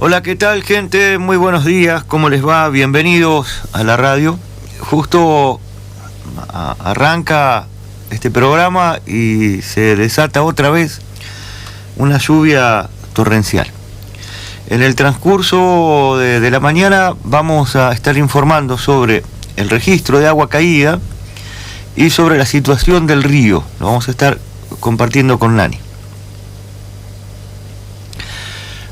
Hola, ¿qué tal, gente? Muy buenos días, ¿cómo les va? Bienvenidos a la radio. Justo arranca este programa y se desata otra vez una lluvia torrencial. En el transcurso de la mañana vamos a estar informando sobre el registro de agua caída y sobre la situación del río. Lo vamos a estar compartiendo con Nani.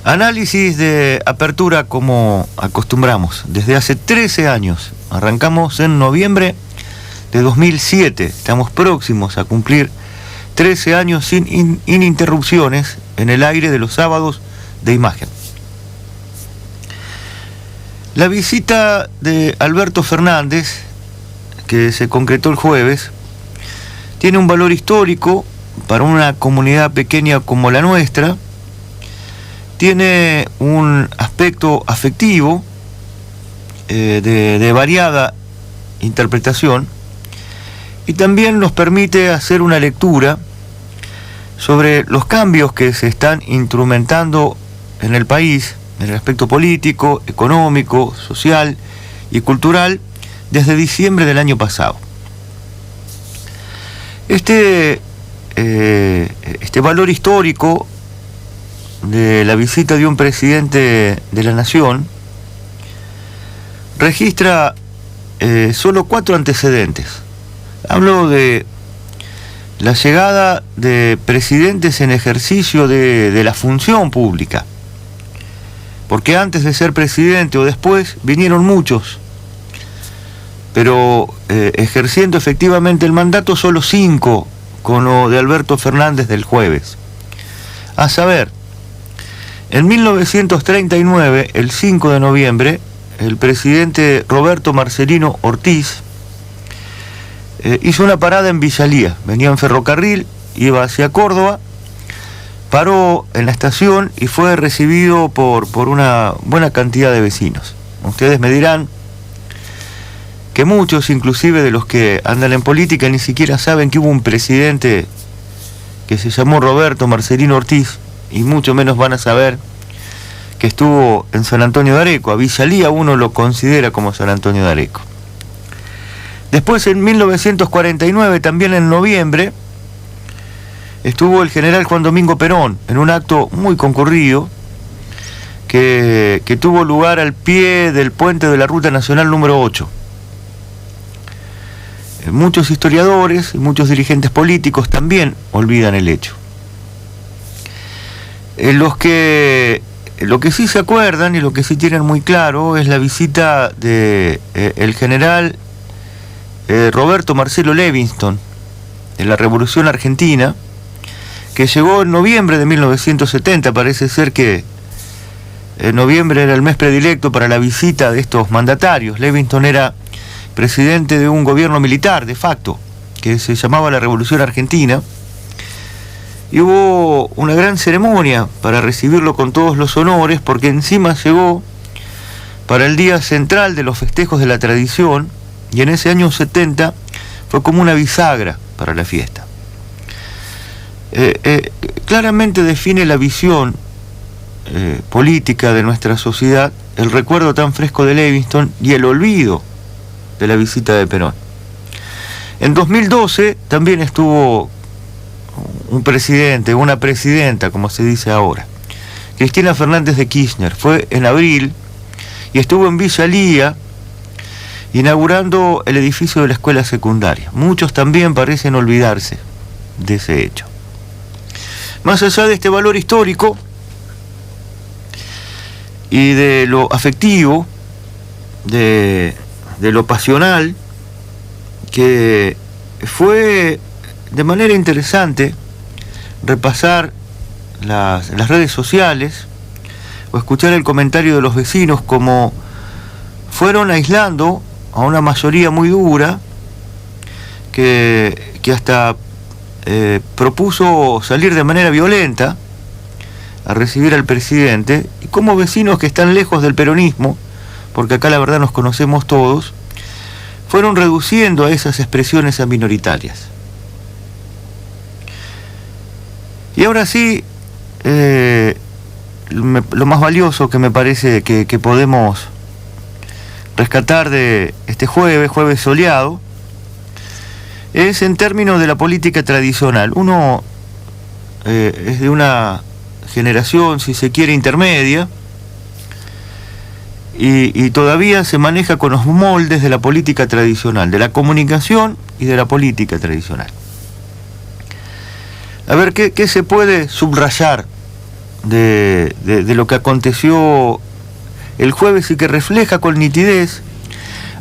Análisis de apertura como acostumbramos. Desde hace 13 años. Arrancamos en noviembre de 2007. Estamos próximos a cumplir 13 años sin ininterrupciones en el aire de los sábados de imagen. La visita de Alberto Fernández, que se concretó el jueves, tiene un valor histórico para una comunidad pequeña como la nuestra. Tiene un aspecto afectivo de variada interpretación y también nos permite hacer una lectura sobre los cambios que se están instrumentando en el país en el aspecto político, económico, social y cultural desde diciembre del año pasado. Este valor histórico de la visita de un presidente de la nación registra solo 4 antecedentes. Hablo de la llegada de presidentes en ejercicio de la función pública, porque antes de ser presidente o después vinieron muchos, pero ejerciendo efectivamente el mandato solo 5, con lo de Alberto Fernández del jueves. A saber, en 1939, el 5 de noviembre, el presidente Roberto Marcelino Ortiz hizo una parada en Villalía. Venía en ferrocarril, iba hacia Córdoba, paró en la estación y fue recibido por una buena cantidad de vecinos. Ustedes me dirán que muchos, inclusive de los que andan en política, ni siquiera saben que hubo un presidente que se llamó Roberto Marcelino Ortiz, y mucho menos van a saber que estuvo en San Antonio de Areco. A Villalía uno lo considera como San Antonio de Areco. Después, en 1949, también en noviembre, estuvo el general Juan Domingo Perón en un acto muy concurrido que tuvo lugar al pie del puente de la Ruta Nacional número 8. Muchos historiadores y muchos dirigentes políticos también olvidan el hecho. Lo que sí se acuerdan y lo que sí tienen muy claro es la visita de el general Roberto Marcelo Levingston de la Revolución Argentina, que llegó en noviembre de 1970. Parece ser que noviembre era el mes predilecto para la visita de estos mandatarios. Levingston era presidente de un gobierno militar de facto que se llamaba la Revolución Argentina, y hubo una gran ceremonia para recibirlo con todos los honores, porque encima llegó para el día central de los festejos de la tradición, y en ese año 70 fue como una bisagra para la fiesta. Claramente define la visión política de nuestra sociedad el recuerdo tan fresco de Levingston y el olvido de la visita de Perón. En 2012 también estuvo un presidente, una presidenta, como se dice ahora, Cristina Fernández de Kirchner. Fue en abril y estuvo en Villalía inaugurando el edificio de la escuela secundaria. Muchos también parecen olvidarse de ese hecho. Más allá de este valor histórico y de lo afectivo, de lo pasional, que fue de manera interesante repasar las redes sociales o escuchar el comentario de los vecinos, como fueron aislando a una mayoría muy dura que hasta propuso salir de manera violenta a recibir al presidente, y como vecinos que están lejos del peronismo, porque acá la verdad nos conocemos todos, fueron reduciendo a esas expresiones a minoritarias. Y ahora sí, lo más valioso que me parece que podemos rescatar de este jueves soleado, es en términos de la política tradicional. Uno es de una generación, si se quiere, intermedia, y todavía se maneja con los moldes de la política tradicional, de la comunicación y de la política tradicional. A ver, ¿qué se puede subrayar de lo que aconteció el jueves y que refleja con nitidez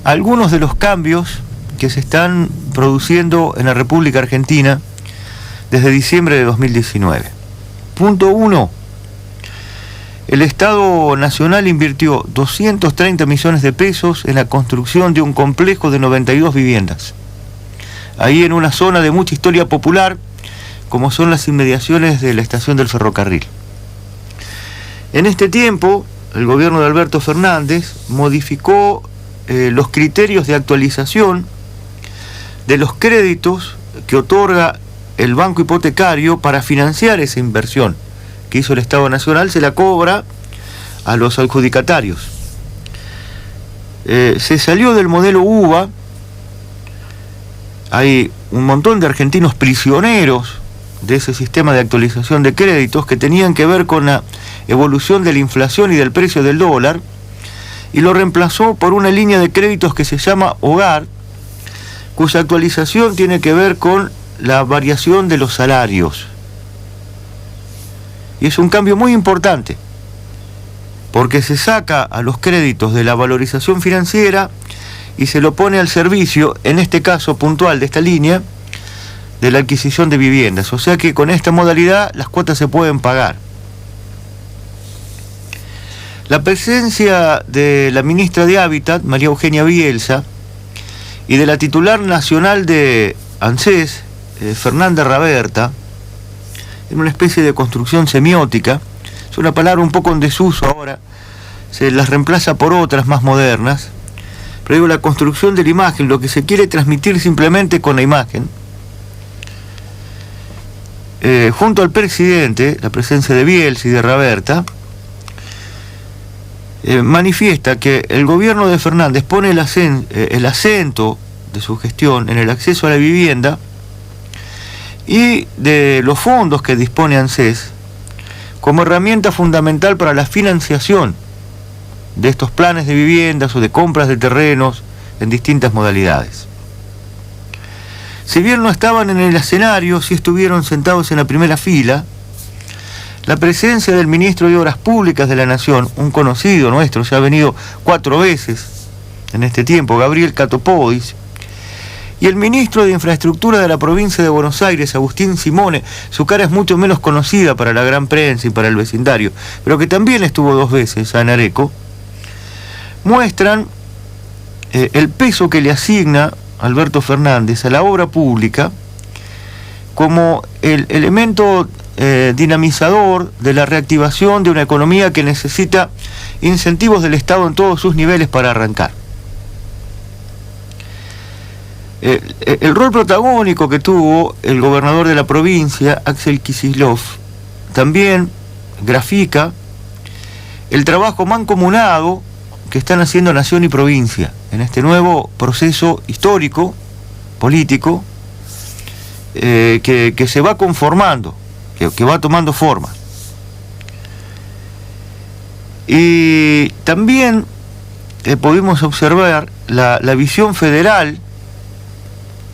algunos de los cambios que se están produciendo en la República Argentina desde diciembre de 2019? Punto 1. El Estado Nacional invirtió 230 millones de pesos en la construcción de un complejo de 92 viviendas. Ahí en una zona de mucha historia popular, como son las inmediaciones de la estación del ferrocarril. En este tiempo, el gobierno de Alberto Fernández modificó los criterios de actualización de los créditos que otorga el banco hipotecario para financiar esa inversión que hizo el Estado Nacional. Se la cobra a los adjudicatarios. Se salió del modelo UVA. Hay un montón de argentinos prisioneros de ese sistema de actualización de créditos que tenían que ver con la evolución de la inflación y del precio del dólar, y lo reemplazó por una línea de créditos que se llama Hogar, cuya actualización tiene que ver con la variación de los salarios. Y es un cambio muy importante, porque se saca a los créditos de la valorización financiera y se lo pone al servicio, en este caso puntual de esta línea, de la adquisición de viviendas. O sea que con esta modalidad las cuotas se pueden pagar. La presencia de la ministra de Hábitat, María Eugenia Bielsa, y de la titular nacional de ANSES, Fernanda Raberta, en una especie de construcción semiótica, es una palabra un poco en desuso ahora, se las reemplaza por otras más modernas, pero digo, la construcción de la imagen, lo que se quiere transmitir simplemente con la imagen. Junto al presidente, la presencia de Bielsa y de Raberta, manifiesta que el gobierno de Fernández pone el acento de su gestión en el acceso a la vivienda y de los fondos que dispone ANSES como herramienta fundamental para la financiación de estos planes de viviendas o de compras de terrenos en distintas modalidades. Si bien no estaban en el escenario, sí estuvieron sentados en la primera fila, la presencia del ministro de Obras Públicas de la Nación, un conocido nuestro, se ha venido 4 veces en este tiempo, Gabriel Catopodis, y el ministro de Infraestructura de la provincia de Buenos Aires, Agustín Simone, su cara es mucho menos conocida para la gran prensa y para el vecindario, pero que también estuvo 2 veces en Areco, muestran el peso que le asigna Alberto Fernández a la obra pública como el elemento dinamizador de la reactivación de una economía que necesita incentivos del Estado en todos sus niveles para arrancar. El rol protagónico que tuvo el gobernador de la provincia, Axel Kicillof, también grafica el trabajo mancomunado que están haciendo nación y provincia en este nuevo proceso histórico, político, que se va conformando, que va tomando forma. Y también pudimos observar la visión federal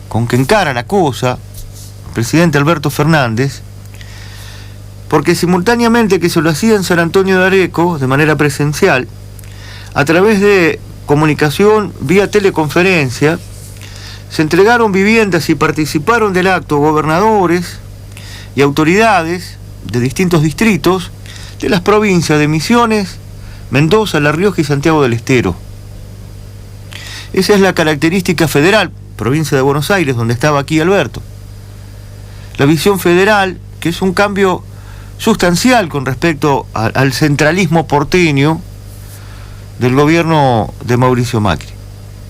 con que encara la cosa el presidente Alberto Fernández, porque simultáneamente que se lo hacía en San Antonio de Areco de manera presencial, a través de comunicación vía teleconferencia, se entregaron viviendas y participaron del acto gobernadores y autoridades de distintos distritos de las provincias de Misiones, Mendoza, La Rioja y Santiago del Estero. Esa es la característica federal, provincia de Buenos Aires, donde estaba aquí Alberto. La visión federal, que es un cambio sustancial con respecto al centralismo porteño del gobierno de Mauricio Macri.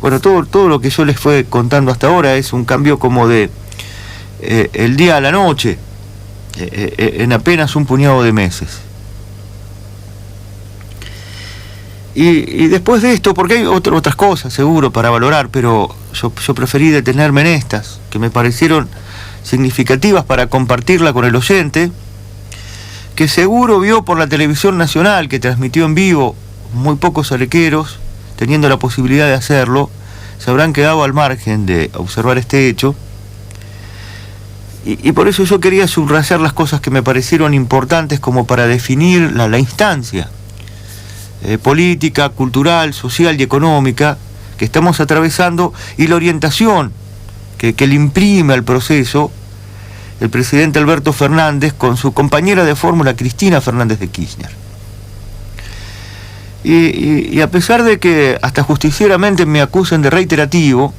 Bueno, todo lo que yo les fue contando hasta ahora es un cambio como de el día a la noche, en apenas un puñado de meses. Y después de esto, porque hay otras cosas seguro para valorar, pero yo preferí detenerme en estas, que me parecieron significativas para compartirla con el oyente, que seguro vio por la televisión nacional, que transmitió en vivo, muy pocos arequeros, teniendo la posibilidad de hacerlo, se habrán quedado al margen de observar este hecho. Y por eso yo quería subrayar las cosas que me parecieron importantes como para definir la instancia política, cultural, social y económica que estamos atravesando, y la orientación que le imprime al proceso el presidente Alberto Fernández con su compañera de fórmula Cristina Fernández de Kirchner. Y a pesar de que hasta justicieramente me acusen de reiterativo,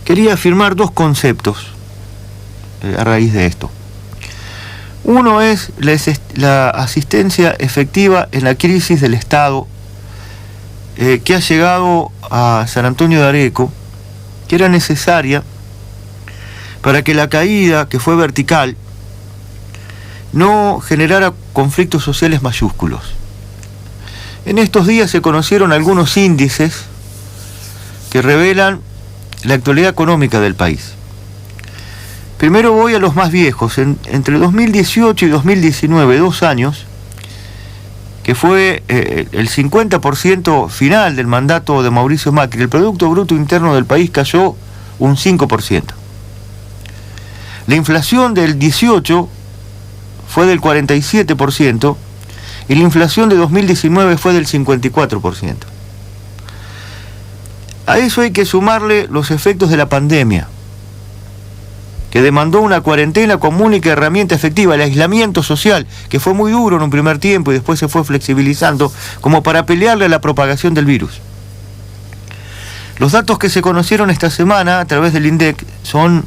quería afirmar dos conceptos a raíz de esto. Uno es la asistencia efectiva en la crisis del Estado que ha llegado a San Antonio de Areco, que era necesaria para que la caída, que fue vertical, no generara conflictos sociales mayúsculos. En estos días se conocieron algunos índices que revelan la actualidad económica del país. Primero voy a los más viejos. Entre 2018 y 2019, 2 años, que fue el 50% final del mandato de Mauricio Macri, el Producto Bruto Interno del país cayó un 5%. La inflación del 18 fue del 47% y la inflación de 2019 fue del 54%. A eso hay que sumarle los efectos de la pandemia, que demandó una cuarentena como única herramienta efectiva, el aislamiento social, que fue muy duro en un primer tiempo y después se fue flexibilizando como para pelearle a la propagación del virus. Los datos que se conocieron esta semana a través del INDEC son,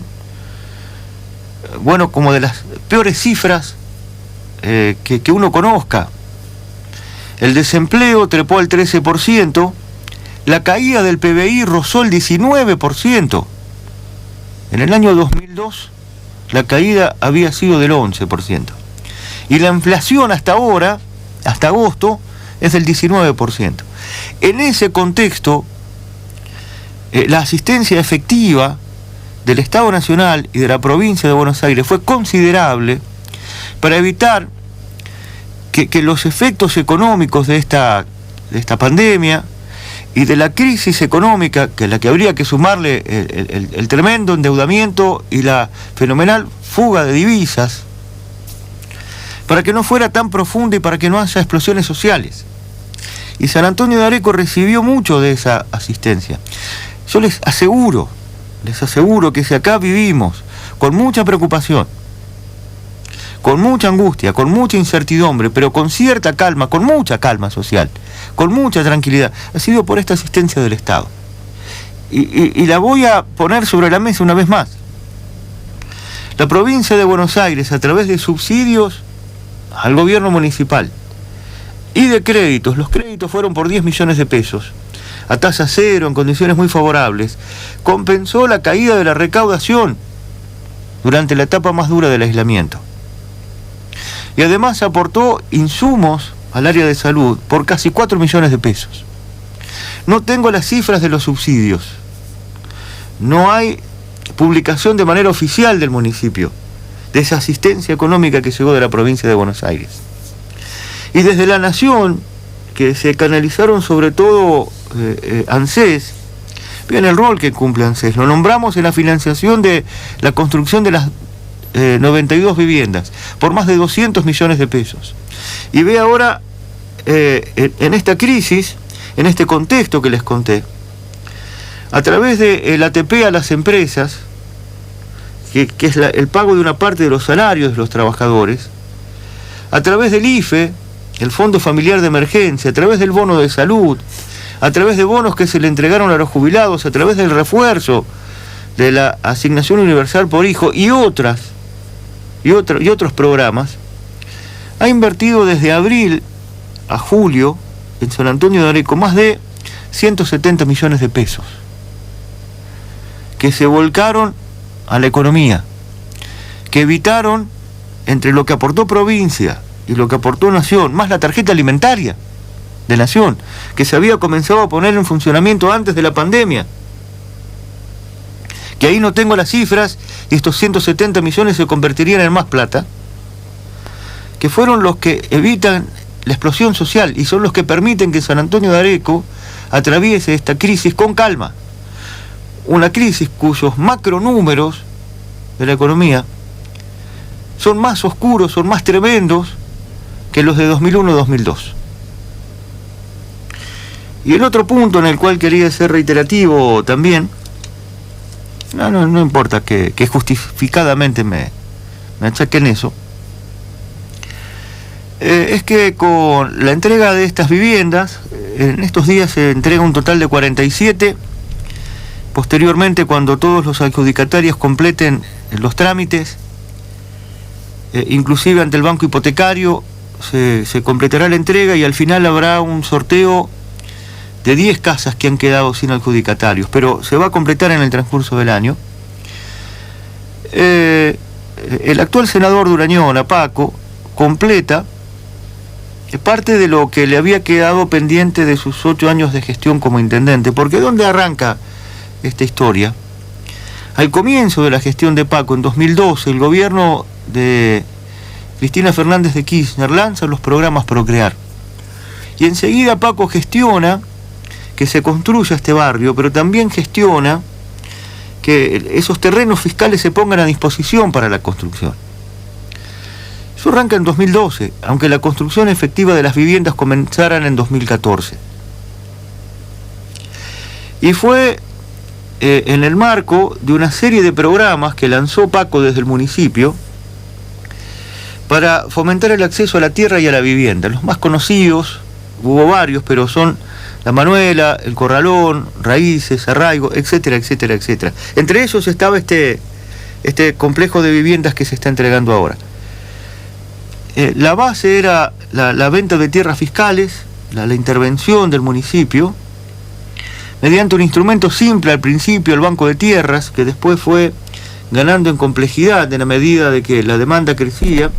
bueno, como de las peores cifras que uno conozca. El desempleo trepó al 13%, la caída del PBI rozó el 19%. En el año 2002 la caída había sido del 11%. Y la inflación hasta ahora, hasta agosto, es del 19%. En ese contexto, la asistencia efectiva del Estado Nacional y de la provincia de Buenos Aires fue considerable para evitar que los efectos económicos de esta pandemia y de la crisis económica, que es la que habría que sumarle el tremendo endeudamiento y la fenomenal fuga de divisas, para que no fuera tan profunda y para que no haya explosiones sociales. Y San Antonio de Areco recibió mucho de esa asistencia. Yo les aseguro que si acá vivimos con mucha preocupación, con mucha angustia, con mucha incertidumbre, pero con cierta calma, con mucha calma social, con mucha tranquilidad, ha sido por esta asistencia del Estado. Y la voy a poner sobre la mesa una vez más. La provincia de Buenos Aires, a través de subsidios al gobierno municipal y de créditos, los créditos fueron por 10 millones de pesos, a tasa cero, en condiciones muy favorables, compensó la caída de la recaudación durante la etapa más dura del aislamiento. Y además aportó insumos al área de salud por casi 4 millones de pesos. No tengo las cifras de los subsidios. No hay publicación de manera oficial del municipio de esa asistencia económica que llegó de la provincia de Buenos Aires. Y desde la Nación, que se canalizaron sobre todo ANSES, bien el rol que cumple ANSES, lo nombramos en la financiación de la construcción de las 92 viviendas, por más de 200 millones de pesos. Y ve ahora, en esta crisis, en este contexto que les conté, a través del ATP a las empresas, que es el pago de una parte de los salarios de los trabajadores, a través del IFE, el Fondo Familiar de Emergencia, a través del bono de salud, a través de bonos que se le entregaron a los jubilados, a través del refuerzo de la asignación universal por hijo y otros programas, ha invertido desde abril a julio en San Antonio de Areco más de 170 millones de pesos que se volcaron a la economía, que evitaron, entre lo que aportó provincia y lo que aportó Nación, más la tarjeta alimentaria, de Nación, que se había comenzado a poner en funcionamiento antes de la pandemia. Que ahí no tengo las cifras, y estos 170 millones se convertirían en más plata, que fueron los que evitan la explosión social y son los que permiten que San Antonio de Areco atraviese esta crisis con calma. Una crisis cuyos macronúmeros de la economía son más oscuros, son más tremendos que los de 2001-2002. Y el otro punto en el cual quería ser reiterativo también, no importa que justificadamente me achaquen eso, es que con la entrega de estas viviendas, en estos días se entrega un total de 47, posteriormente cuando todos los adjudicatarios completen los trámites, inclusive ante el banco hipotecario, se completará la entrega y al final habrá un sorteo de 10 casas que han quedado sin adjudicatarios, pero se va a completar en el transcurso del año. El actual senador de Urañona, Paco, completa parte de lo que le había quedado pendiente de sus 8 años de gestión como intendente, porque ¿dónde arranca esta historia? Al comienzo de la gestión de Paco, en 2012, el gobierno de Cristina Fernández de Kirchner lanza los programas Procrear. Y enseguida Paco gestiona que se construya este barrio, pero también gestiona que esos terrenos fiscales se pongan a disposición para la construcción. Eso arranca en 2012, aunque la construcción efectiva de las viviendas comenzaran en 2014. Y fue en el marco de una serie de programas que lanzó Paco desde el municipio para fomentar el acceso a la tierra y a la vivienda. Los más conocidos, hubo varios, pero son La Manuela, El Corralón, Raíces, Arraigo, etcétera, etcétera, etcétera. Entre ellos estaba este complejo de viviendas que se está entregando ahora. La base era la venta de tierras fiscales, la intervención del municipio, mediante un instrumento simple al principio, el Banco de Tierras, que después fue ganando en complejidad en la medida de que la demanda crecía,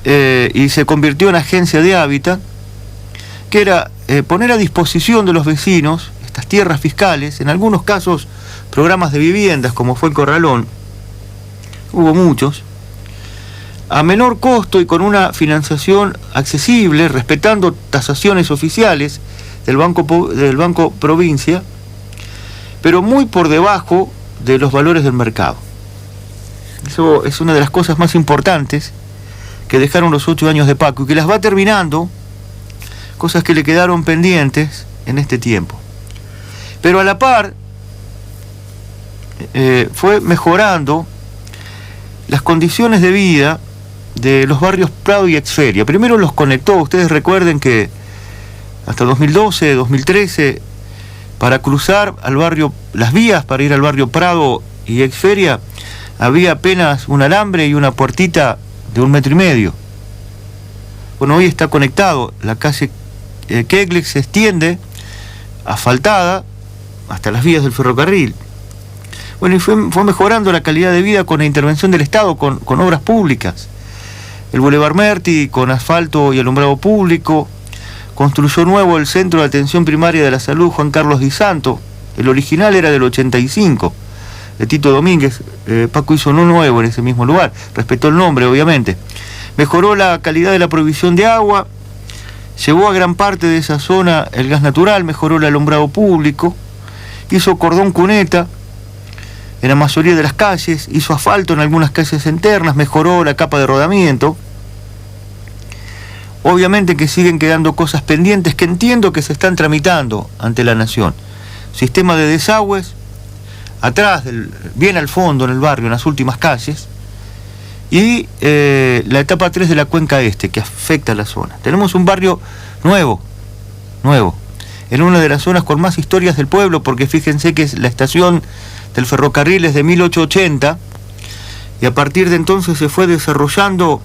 y se convirtió en agencia de hábitat, que era poner a disposición de los vecinos estas tierras fiscales, en algunos casos programas de viviendas, como fue el Corralón, hubo muchos, a menor costo y con una financiación accesible, respetando tasaciones oficiales del Banco Provincia, pero muy por debajo de los valores del mercado. Eso es una de las cosas más importantes que dejaron los 8 años de Paco y que las va terminando, cosas que le quedaron pendientes en este tiempo. Pero a la par fue mejorando las condiciones de vida de los barrios Prado y Exferia. Primero los conectó, ustedes recuerden que hasta 2012, 2013, para cruzar al barrio, las vías para ir al barrio Prado y Exferia, había apenas un alambre y una puertita de 1,5 metros. Bueno, hoy está conectado, la calle Keglex se extiende, asfaltada, hasta las vías del ferrocarril. Bueno, y fue mejorando la calidad de vida con la intervención del Estado, con obras públicas. El Boulevard Merti, con asfalto y alumbrado público. Construyó nuevo el Centro de Atención Primaria de la Salud Juan Carlos Di Santo. El original era del 85, de Tito Domínguez. Paco hizo uno nuevo en ese mismo lugar, respetó el nombre, obviamente. Mejoró la calidad de la provisión de agua, llevó a gran parte de esa zona el gas natural, mejoró el alumbrado público, hizo cordón cuneta en la mayoría de las calles, hizo asfalto en algunas calles internas, mejoró la capa de rodamiento. Obviamente que siguen quedando cosas pendientes que entiendo que se están tramitando ante la Nación. Sistema de desagües, atrás, bien al fondo en el barrio, en las últimas calles, y la etapa 3 de la cuenca este, que afecta a la zona. Tenemos un barrio nuevo, en una de las zonas con más historias del pueblo, porque fíjense que la estación del ferrocarril es de 1880, y a partir de entonces se fue desarrollando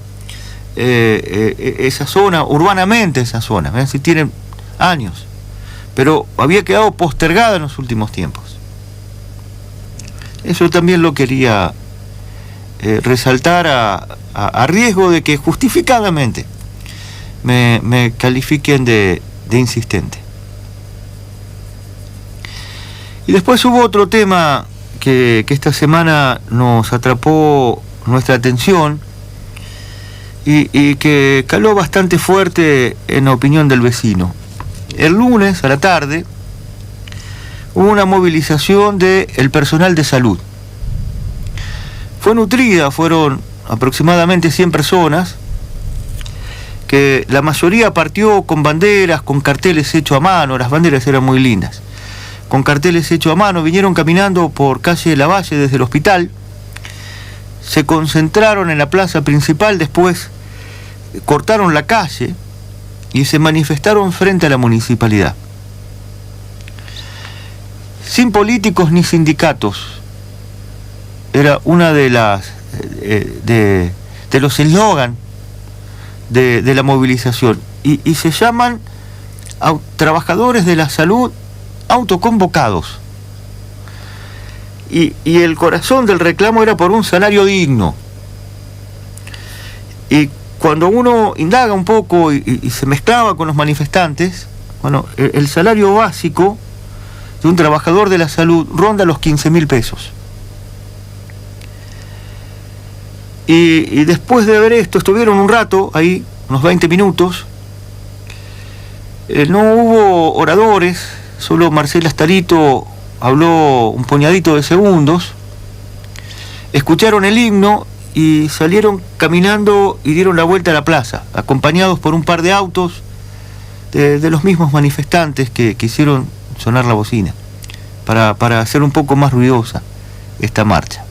esa zona, urbanamente esa zona, ¿ven? Si tienen años, pero había quedado postergada en los últimos tiempos. Eso también lo quería resaltar a riesgo de que justificadamente me califiquen de insistente. Y después hubo otro tema que esta semana nos atrapó nuestra atención y que caló bastante fuerte en la opinión del vecino. El lunes a la tarde hubo una movilización del personal de salud. Fue nutrida, fueron aproximadamente 100 personas, que la mayoría partió con banderas, con carteles hechos a mano. Las banderas eran muy lindas. Con carteles hechos a mano, vinieron caminando por calle Lavalle desde el hospital, se concentraron en la plaza principal, después cortaron la calle y se manifestaron frente a la municipalidad. Sin políticos ni sindicatos. Era una de las de los eslogan de la movilización. Y se llaman trabajadores de la salud autoconvocados. Y el corazón del reclamo era por un salario digno. Y cuando uno indaga un poco y se mezclaba con los manifestantes, bueno, el salario básico de un trabajador de la salud ronda los 15.000 pesos. Y después de ver esto, estuvieron un rato ahí, unos 20 minutos. No hubo oradores, solo Marcela Starito habló un puñadito de segundos. Escucharon el himno y salieron caminando y dieron la vuelta a la plaza, acompañados por un par de autos de los mismos manifestantes que quisieron sonar la bocina, para hacer un poco más ruidosa esta marcha.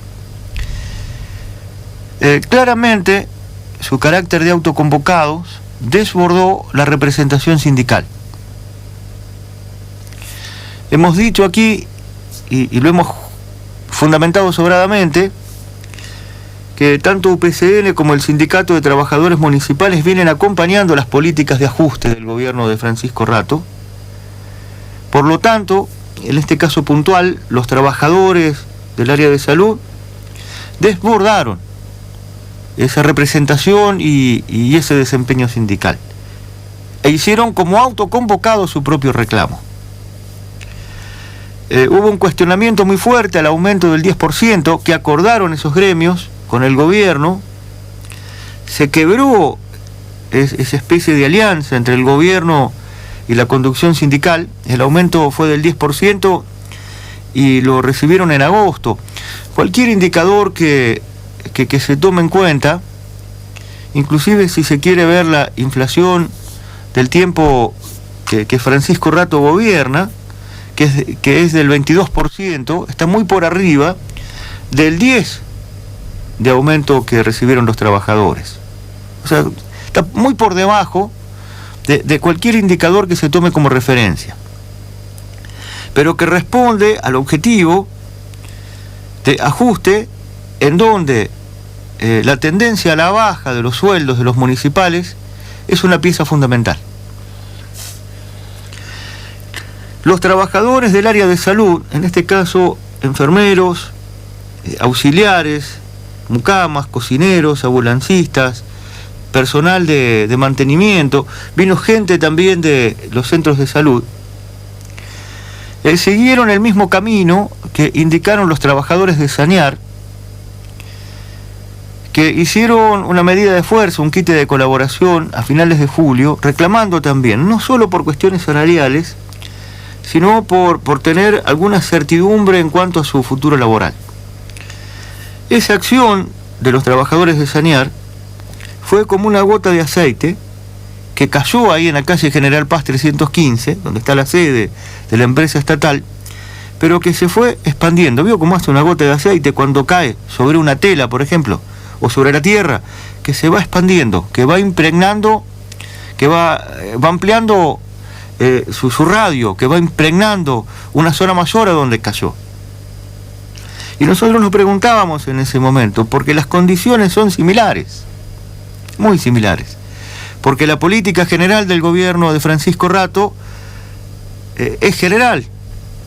Claramente, su carácter de autoconvocados desbordó la representación sindical. Hemos dicho aquí, y lo hemos fundamentado sobradamente, que tanto UPCN como el Sindicato de Trabajadores Municipales vienen acompañando las políticas de ajuste del gobierno de Francisco Rato. Por lo tanto, en este caso puntual, los trabajadores del área de salud desbordaron esa representación y ese desempeño sindical, e hicieron como autoconvocado su propio reclamo. Hubo un cuestionamiento muy fuerte al aumento del 10% que acordaron esos gremios con el gobierno. Se quebró esa especie de alianza entre el gobierno y la conducción sindical. El aumento fue del 10% y lo recibieron en agosto. Cualquier indicador que se tome en cuenta, inclusive si se quiere ver la inflación del tiempo que Francisco Rato gobierna, que es del 22%, está muy por arriba del 10% de aumento que recibieron los trabajadores. O sea, está muy por debajo de cualquier indicador que se tome como referencia, pero que responde al objetivo de ajuste en donde la tendencia a la baja de los sueldos de los municipales es una pieza fundamental. Los trabajadores del área de salud, en este caso enfermeros, auxiliares, mucamas, cocineros, ambulancistas, personal de mantenimiento, vino gente también de los centros de salud, siguieron el mismo camino que indicaron los trabajadores de Sanear, que hicieron una medida de fuerza, un quite de colaboración a finales de julio, reclamando también, no solo por cuestiones salariales, sino por tener alguna certidumbre en cuanto a su futuro laboral. Esa acción de los trabajadores de Sanear fue como una gota de aceite que cayó ahí en la calle General Paz 315, donde está la sede de la empresa estatal, pero que se fue expandiendo. ¿Vio cómo hace una gota de aceite cuando cae sobre una tela, por ejemplo, o sobre la tierra? Que se va expandiendo, que va impregnando, que va ampliando su radio, que va impregnando una zona mayor a donde cayó. Y nosotros nos preguntábamos en ese momento, porque las condiciones son similares, muy similares, porque la política general del gobierno de Francisco Rato es general,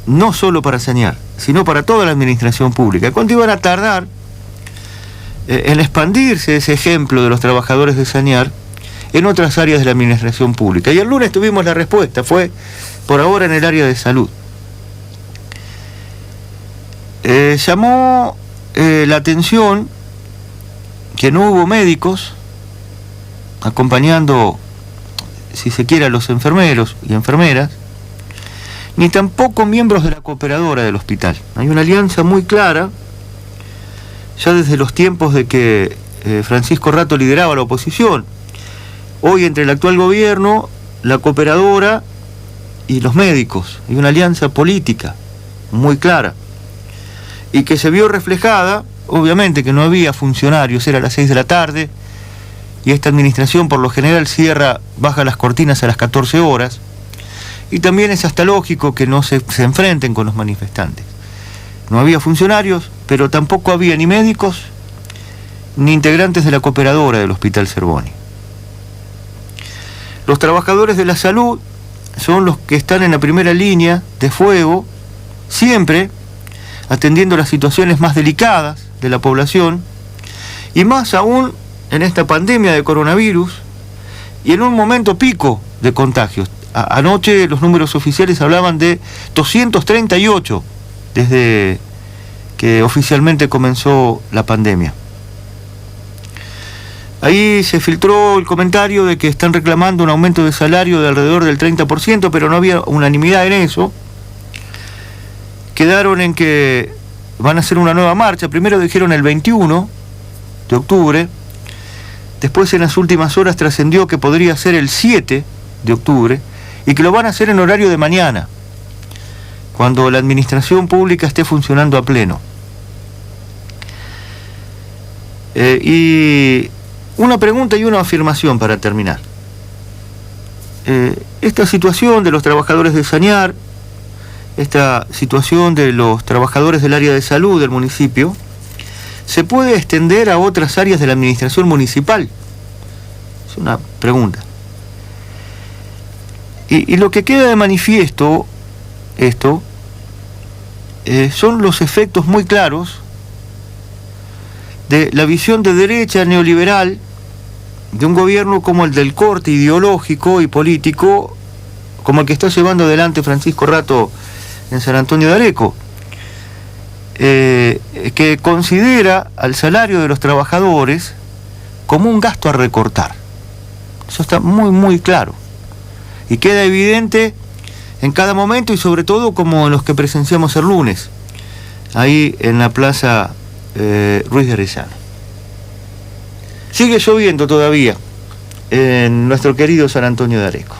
no solo para Sanear, sino para toda la administración pública. ¿Cuánto iban a tardar en expandirse ese ejemplo de los trabajadores de Sanear en otras áreas de la administración pública. Y el lunes tuvimos la respuesta, fue por ahora en el área de salud. Llamó la atención que no hubo médicos acompañando, si se quiere, a los enfermeros y enfermeras, ni tampoco miembros de la cooperadora del hospital. Hay una alianza muy clara, ya desde los tiempos de que Francisco Rato lideraba la oposición. Hoy entre el actual gobierno, la cooperadora y los médicos. Hay una alianza política muy clara y que se vio reflejada, obviamente que no había funcionarios, era a las 6 de la tarde y esta administración por lo general baja las cortinas a las 14 horas y también es hasta lógico que no se enfrenten con los manifestantes. No había funcionarios, pero tampoco había ni médicos ni integrantes de la cooperadora del Hospital Zerboni. Los trabajadores de la salud son los que están en la primera línea de fuego, siempre atendiendo las situaciones más delicadas de la población, y más aún en esta pandemia de coronavirus y en un momento pico de contagios. Anoche los números oficiales hablaban de 238 desde que oficialmente comenzó la pandemia. Ahí se filtró el comentario de que están reclamando un aumento de salario de alrededor del 30%, pero no había unanimidad en eso. Quedaron en que van a hacer una nueva marcha. Primero dijeron el 21 de octubre. Después en las últimas horas trascendió que podría ser el 7 de octubre y que lo van a hacer en horario de mañana, cuando la administración pública esté funcionando a pleno. Y una pregunta y una afirmación para terminar. Esta situación de los trabajadores de Sañar, esta situación de los trabajadores del área de salud del municipio, ¿se puede extender a otras áreas de la administración municipal? Es una pregunta. Y lo que queda de manifiesto, son los efectos muy claros de la visión de derecha neoliberal de un gobierno como el del corte ideológico y político, como el que está llevando adelante Francisco Rato en San Antonio de Areco, que considera al salario de los trabajadores como un gasto a recortar. Eso está muy, muy claro. Y queda evidente en cada momento y sobre todo como en los que presenciamos el lunes, ahí en la Plaza Ruiz de Arellano. Sigue lloviendo todavía en nuestro querido San Antonio de Areco.